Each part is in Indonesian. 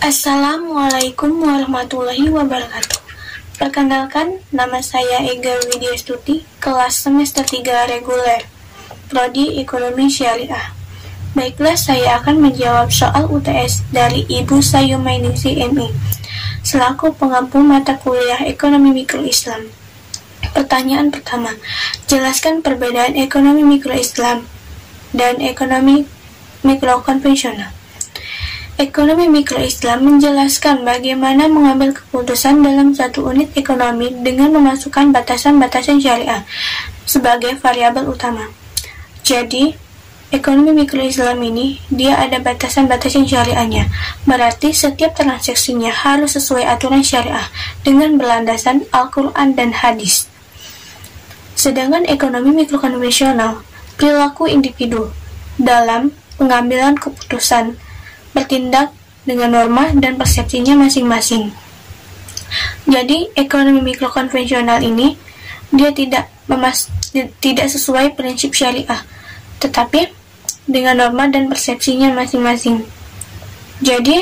Assalamualaikum warahmatullahi wabarakatuh. Perkenalkan, nama saya Ega Widyastuti, kelas semester 3 reguler, Prodi Ekonomi Syariah. Baiklah, saya akan menjawab soal UTS dari Ibu Sayumaningsi MI, selaku pengampu mata kuliah Ekonomi Mikro Islam. Pertanyaan pertama, jelaskan perbedaan ekonomi mikro Islam dan ekonomi mikro konvensional. Ekonomi mikro Islam menjelaskan bagaimana mengambil keputusan dalam satu unit ekonomi dengan memasukkan batasan-batasan syariah sebagai variabel utama. Jadi, ekonomi mikro Islam ini, dia ada batasan-batasan syariahnya. Berarti setiap transaksinya harus sesuai aturan syariah dengan berlandasan Al-Quran dan hadis. Sedangkan ekonomi mikro konvensional, perilaku individu dalam pengambilan keputusan bertindak dengan norma dan persepsinya masing-masing. Jadi, ekonomi mikro konvensional ini dia tidak sesuai prinsip syariah, tetapi dengan norma dan persepsinya masing-masing. Jadi,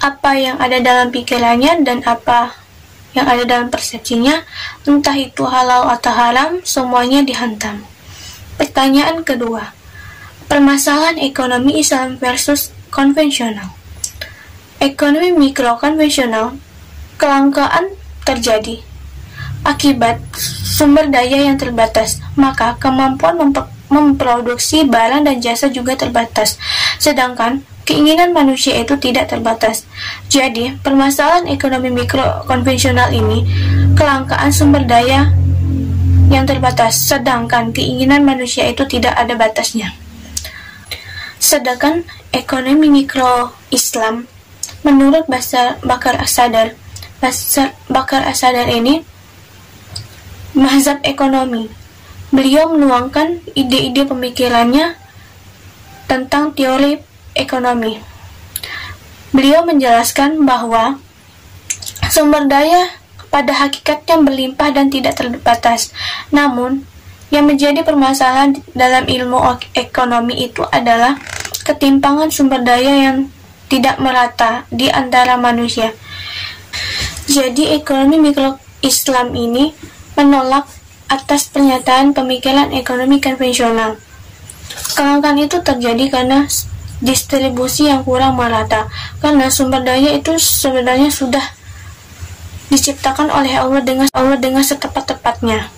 apa yang ada dalam pikirannya dan apa yang ada dalam persepsinya, entah itu halal atau haram, semuanya dihantam. Pertanyaan kedua, permasalahan ekonomi Islam versus konvensional. Ekonomi mikro konvensional, kelangkaan terjadi akibat sumber daya yang terbatas, maka kemampuan memproduksi barang dan jasa juga terbatas, sedangkan keinginan manusia itu tidak terbatas. Jadi, permasalahan ekonomi mikro konvensional ini, kelangkaan sumber daya yang terbatas, sedangkan keinginan manusia itu tidak ada batasnya. Sedangkan ekonomi mikro Islam, menurut Bakar As-Sadar ini mazhab ekonomi. Beliau menuangkan ide-ide pemikirannya tentang teori ekonomi. Beliau menjelaskan bahwa sumber daya pada hakikatnya berlimpah dan tidak terbatas. Namun, yang menjadi permasalahan dalam ilmu ekonomi itu adalah ketimpangan sumber daya yang tidak merata di antara manusia. Jadi, ekonomi mikro Islam ini menolak atas pernyataan pemikiran ekonomi konvensional. Kelangkaan itu terjadi karena distribusi yang kurang merata, karena sumber daya itu sebenarnya sudah diciptakan oleh Allah dengan setepat-tepatnya.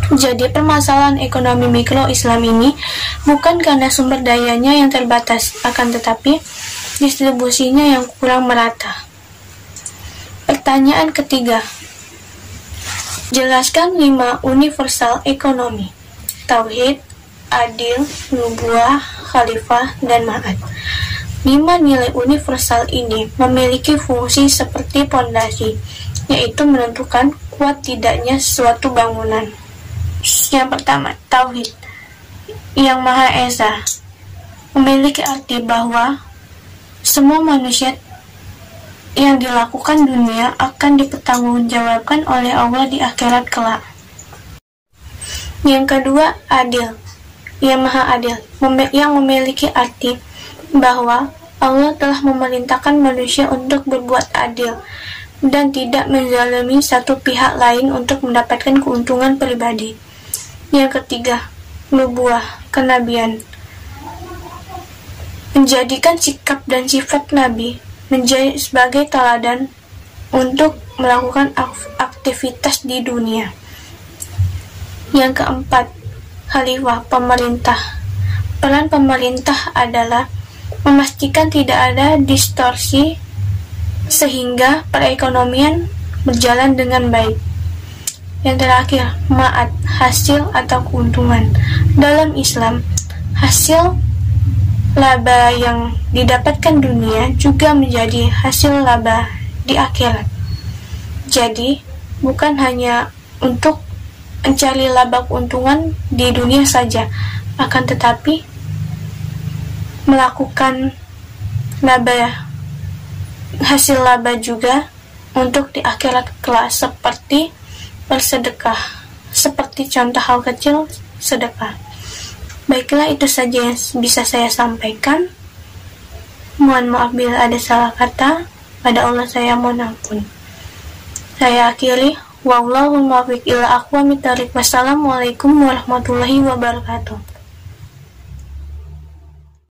Jadi, permasalahan ekonomi mikro Islam ini bukan karena sumber dayanya yang terbatas, akan tetapi distribusinya yang kurang merata. Pertanyaan ketiga, jelaskan 5 universal ekonomi: tauhid, adil, nubuah, khalifah, dan ma'ad. 5 nilai universal ini memiliki fungsi seperti pondasi, yaitu menentukan kuat tidaknya suatu bangunan. Yang pertama, tauhid yang Maha Esa memiliki arti bahwa semua manusia yang dilakukan dunia akan dipertanggungjawabkan oleh Allah di akhirat kelak. Yang kedua, adil yang Maha Adil, yang memiliki arti bahwa Allah telah memerintahkan manusia untuk berbuat adil dan tidak menzalimi satu pihak lain untuk mendapatkan keuntungan pribadi. Yang ketiga, nubuah, kenabian, menjadikan sikap dan sifat Nabi menjadi sebagai teladan untuk melakukan aktivitas di dunia. Yang keempat, khalifah, pemerintah. Peran pemerintah adalah memastikan tidak ada distorsi sehingga perekonomian berjalan dengan baik. Yang terakhir, ma'ad, hasil atau keuntungan. Dalam Islam, hasil laba yang didapatkan dunia juga menjadi hasil laba di akhirat. Jadi, bukan hanya untuk mencari laba keuntungan di dunia saja, akan tetapi melakukan hasil laba juga untuk di akhirat kelak, seperti bersedekah, seperti contoh hal kecil sedekah. Baiklah, itu saja yang bisa saya sampaikan. Mohon maaf bila ada salah kata. Pada Allah saya mohon ampun. Saya akhiri. Wallahul muwaffiq ila aqwamit thoriq. Wassalamualaikum warahmatullahi wabarakatuh.